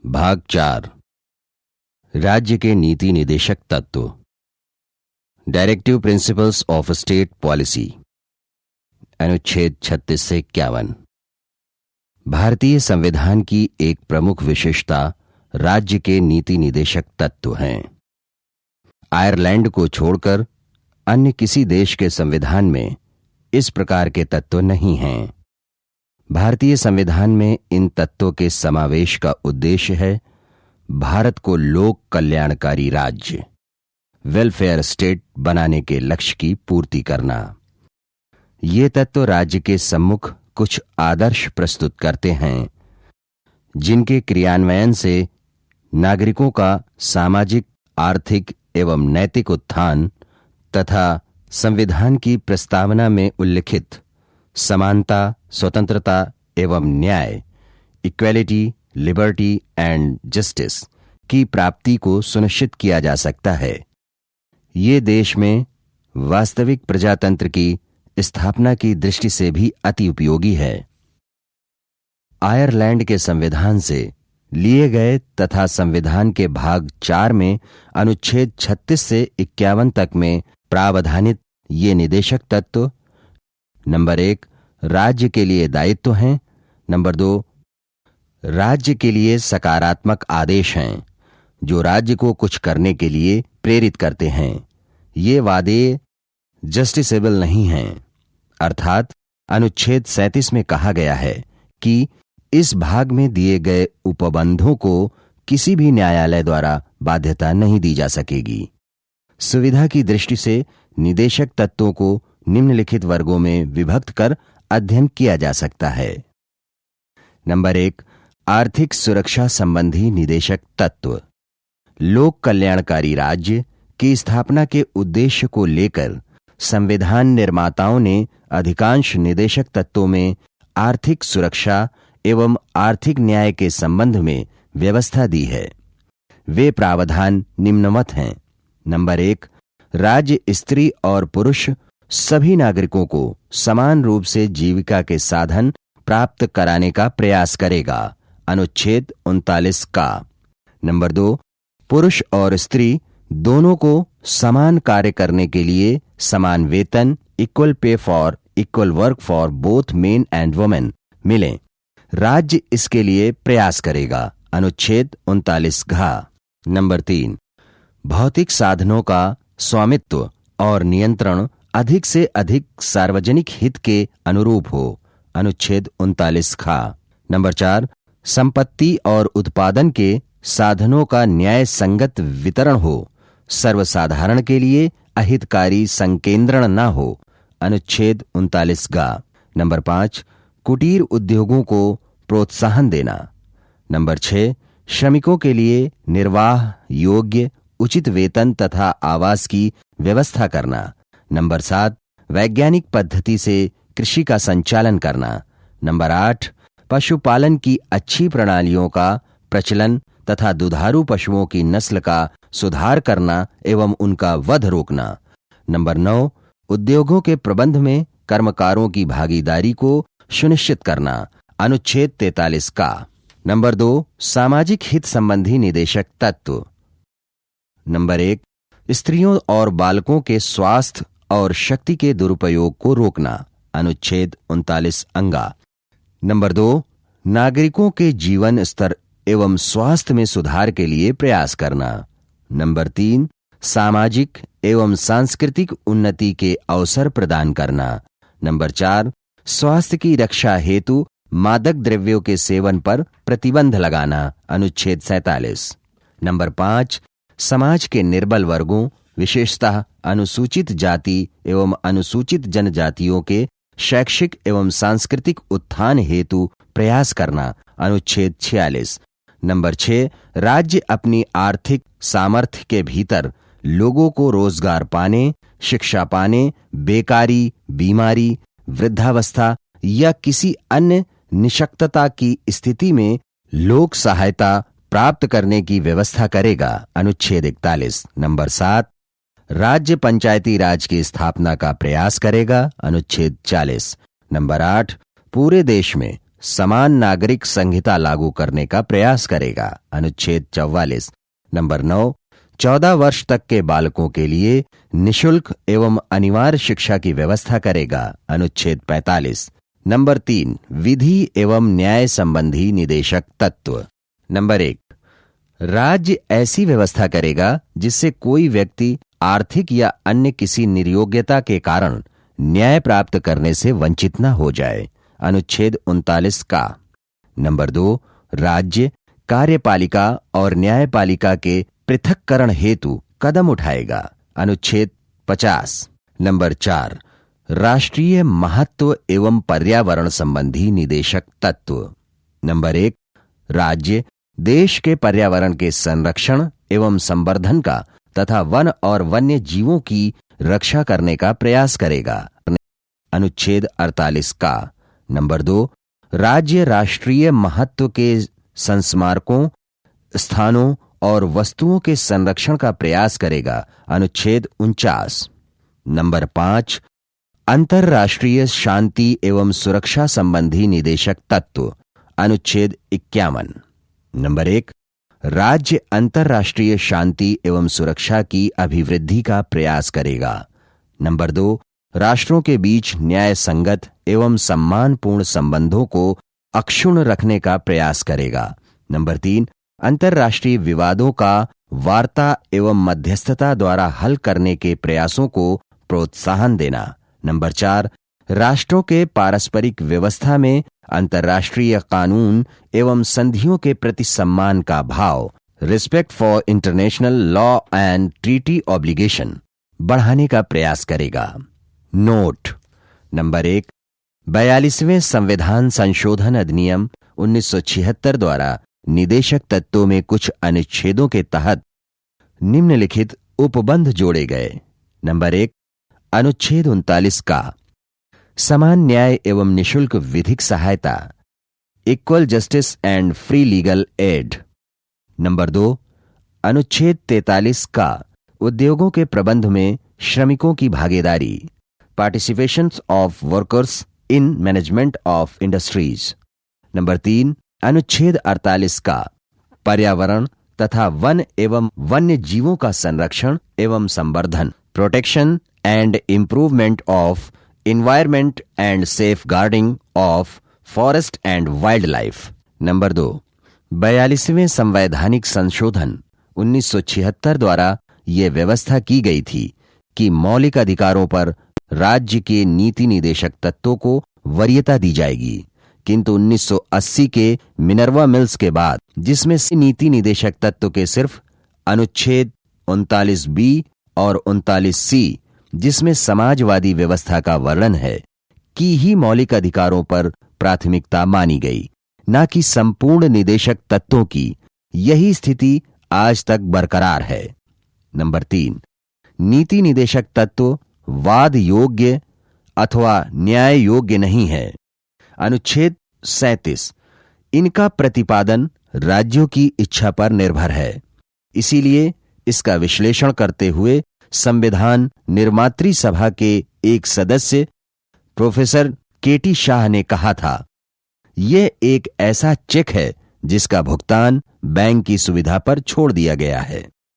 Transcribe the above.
भाग 4 राज्य के नीति निदेशक तत्व। Directive principles of state policy. अनुच्छेद 36 से 51। भारतीय संविधान की एक प्रमुख विशेषता राज्य के नीति निदेशक तत्व हैं। आयरलैंड को छोड़कर अन्य किसी देश के संविधान में इस प्रकार के तत्व नहीं हैं। भारतीय संविधान में इन तत्वों के समावेश का उद्देश्य है भारत को लोक कल्याणकारी राज्य वेलफेयर स्टेट बनाने के लक्ष्य की पूर्ति करना। ये तत्व राज्य के सम्मुख कुछ आदर्श प्रस्तुत करते हैं जिनके क्रियान्वयन से नागरिकों का सामाजिक, आर्थिक एवं नैतिक उत्थान तथा संविधान की प्रस्तावना में उल्लिखित समानता, स्वतंत्रता एवं न्याय, इक्वेलिटी, लिबर्टी एंड जस्टिस की प्राप्ति को सुनिश्चित किया जा सकता है। ये देश में वास्तविक प्रजातंत्र की स्थापना की दृष्टि से भी अति उपयोगी है। आयरलैंड के संविधान से लिए गए तथा संविधान के भाग 4 में अनुच्छेद 36 से 51 तक में प्रावधानित ये निदेशक तत्व नंबर 1 राज्य के लिए दायित्व हैं, नंबर 2 राज्य के लिए सकारात्मक आदेश हैं जो राज्य को कुछ करने के लिए प्रेरित करते हैं। ये वादे जस्टिसेबल नहीं हैं, अर्थात अनुच्छेद 37 में कहा गया है कि इस भाग में दिए गए उपबंधों को किसी भी न्यायालय द्वारा बाध्यता नहीं दी जा सकेगी। सुविधा की दृष्टि से निदेशक तत्वों को निम्नलिखित वर्गों में विभक्त कर अध्ययन किया जा सकता है। नंबर 1 आर्थिक सुरक्षा संबंधी निदेशक तत्व। लोक कल्याणकारी राज्य की स्थापना के उद्देश्य को लेकर संविधान निर्माताओं ने अधिकांश निदेशक तत्वों में आर्थिक सुरक्षा एवं आर्थिक न्याय के संबंध में व्यवस्था दी है। वे प्रावधान निम्नवत हैं। नंबर 1 राज्य स्त्री और पुरुष सभी नागरिकों को समान रूप से जीविका के साधन प्राप्त कराने का प्रयास करेगा। अनुच्छेद 39 का। नंबर 2 पुरुष और स्त्री दोनों को समान कार्य करने के लिए समान वेतन, equal pay for equal work for both men and women मिले। राज्य इसके लिए प्रयास करेगा। अनुच्छेद 39 घ। नंबर 3 भौतिक साधनों का स्वामित्व और नियंत्रण अधिक से अधिक सार्वजनिक हित के अनुरूप हो। अनुच्छेद 39 ख। नंबर 4 संपत्ति और उत्पादन के साधनों का न्याय संगत वितरण हो, सर्वसाधारण के लिए अहितकारी संकेंद्रण न हो। अनुच्छेद 39 ग। नंबर 5 कुटीर उद्योगों को प्रोत्साहन देना। नंबर 6 श्रमिकों के लिए निर्वाह योग्य उचित वेतन तथा आवास की व्यवस्था करना। नंबर 7 वैज्ञानिक पद्धति से कृषि का संचालन करना। नंबर 8 पशुपालन की अच्छी प्रणालियों का प्रचलन तथा दुधारू पशुओं की नस्ल का सुधार करना एवं उनका वध रोकना। नंबर 9 उद्योगों के प्रबंध में कर्मकारों की भागीदारी को सुनिश्चित करना। अनुच्छेद 43 का। नंबर 2 सामाजिक हित संबंधी निदेशक तत्व। नंबर 1 स्त्रियों और बालकों के स्वास्थ्य और शक्ति के दुरुपयोग को रोकना। अनुच्छेद 39 अंगा। नंबर 2 नागरिकों के जीवन स्तर एवं स्वास्थ्य में सुधार के लिए प्रयास करना। नंबर 3 सामाजिक एवं सांस्कृतिक उन्नति के अवसर प्रदान करना। नंबर 4 स्वास्थ्य की रक्षा हेतु मादक द्रव्यों के सेवन पर प्रतिबंध लगाना। अनुच्छेद 47। नंबर 5 समाज के निर्बल वर्गों विशेषतः अनुसूचित जाति एवं अनुसूचित जनजातियों के शैक्षिक एवं सांस्कृतिक उत्थान हेतु प्रयास करना। अनुच्छेद 46। नंबर 6 राज्य अपनी आर्थिक सामर्थ्य के भीतर लोगों को रोजगार पाने, शिक्षा पाने, बेकारी, बीमारी, वृद्धावस्था या किसी अन्य निशक्तता की स्थिति में लोक सहायता प्राप्त करने की व्यवस्था करेगा। अनुच्छेद 41। नंबर 7 राज्य पंचायती राज की स्थापना का प्रयास करेगा। अनुच्छेद 40। नंबर 8 पूरे देश में समान नागरिक संहिता लागू करने का प्रयास करेगा। अनुच्छेद 44। नंबर 9, 14 वर्ष तक के बालकों के लिए निशुल्क एवं अनिवार्य शिक्षा की व्यवस्था करेगा। अनुच्छेद 45। नंबर 3, विधि एवं न्याय संबंधी निदेशक तत्व। नंबर 1, राज्य ऐसी व्यवस्था करेगा जिससे कोई व्यक्ति आर्थिक या अन्य किसी निर्योग्यता के कारण न्याय प्राप्त करने से वंचित न हो जाए। अनुच्छेद 39 का। नंबर 2, राज्य कार्यपालिका और न्यायपालिका के पृथक्करण हेतु कदम उठाएगा। अनुच्छेद 50। नंबर 4, राष्ट्रीय महत्व एवं पर्यावरण संबंधी निदेशक तत्व। नंबर 1, राज्य देश के पर्यावरण के संरक्षण एवं संवर्धन का तथा वन और वन्य जीवों की रक्षा करने का प्रयास करेगा। अनुच्छेद 48 का। नंबर 2, राज्य राष्ट्रीय महत्व के संस्मारकों, स्थानों और वस्तुओं के संरक्षण का प्रयास करेगा। अनुच्छेद 49। नंबर 5, अंतर्राष्ट्रीय शांति एवं सुरक्षा संबंधी निदेशक तत्व। अनुच्छेद 51। नंबर 1, राज्य अंतर्राष्ट्रीय शांति एवं सुरक्षा की अभिवृद्धि का प्रयास करेगा। नंबर 2, राष्ट्रों के बीच न्याय संगत एवं सम्मानपूर्ण संबंधों को अक्षुण्ण रखने का प्रयास करेगा। नंबर 3, अंतर्राष्ट्रीय विवादों का वार्ता एवं मध्यस्थता द्वारा हल करने के प्रयासों को प्रोत्साहन देना। नंबर 4, राष्ट्रों के पारस्परिक व्यवस्था में अंतर्राष्ट्रीय कानून एवं संधियों के प्रति सम्मान का भाव, respect for international law and treaty obligation, बढ़ाने का प्रयास करेगा। नोट। नंबर 1, 42वें संविधान संशोधन अधिनियम 1976 द्वारा निदेशक तत्वों में कुछ अनुच्छेदों के तहत निम्नलिखित उपबंध जोड़े गए। नंबर 1, अनुच्छेद 39 का, समान न्याय एवं निशुल्क विधिक सहायता, equal justice and free legal aid. Number 2, अनुच्छेद 43 का, उद्योगों के प्रबंध में श्रमिकों की भागीदारी, participation of workers in management of industries. Number 3, अनुच्छेद 48 का, पर्यावरण तथा वन एवं वन्य जीवों का संरक्षण एवं संवर्धन, protection and improvement of environment and safeguarding of forest and wild life. Number 2, 42वें संवैधानिक संशोधन 1976 द्वारा यह व्यवस्था की गई थी कि मौलिक अधिकारों पर राज्य के नीति निदेशक तत्वों को वरीयता दी जाएगी, किंतु 1980 के मिनर्वा मिल्स के बाद, जिसमें नीति निदेशक तत्व के सिर्फ अनुच्छेद 39B और 39C, जिसमें समाजवादी व्यवस्था का वर्णन है, की ही मौलिक अधिकारों पर प्राथमिकता मानी गई, न कि संपूर्ण निदेशक तत्वों की। यही स्थिति आज तक बरकरार है। नंबर 3, नीति निदेशक तत्व वाद योग्य अथवा न्याय योग्य नहीं है। अनुच्छेद 37, इनका प्रतिपादन राज्यों की इच्छा पर निर्भर है। इसीलिए इसका विश्लेषण करते हुए संविधान निर्मात्री सभा के एक सदस्य प्रोफेसर केटी शाह ने कहा था, यह एक ऐसा चेक है जिसका भुगतान बैंक की सुविधा पर छोड़ दिया गया है।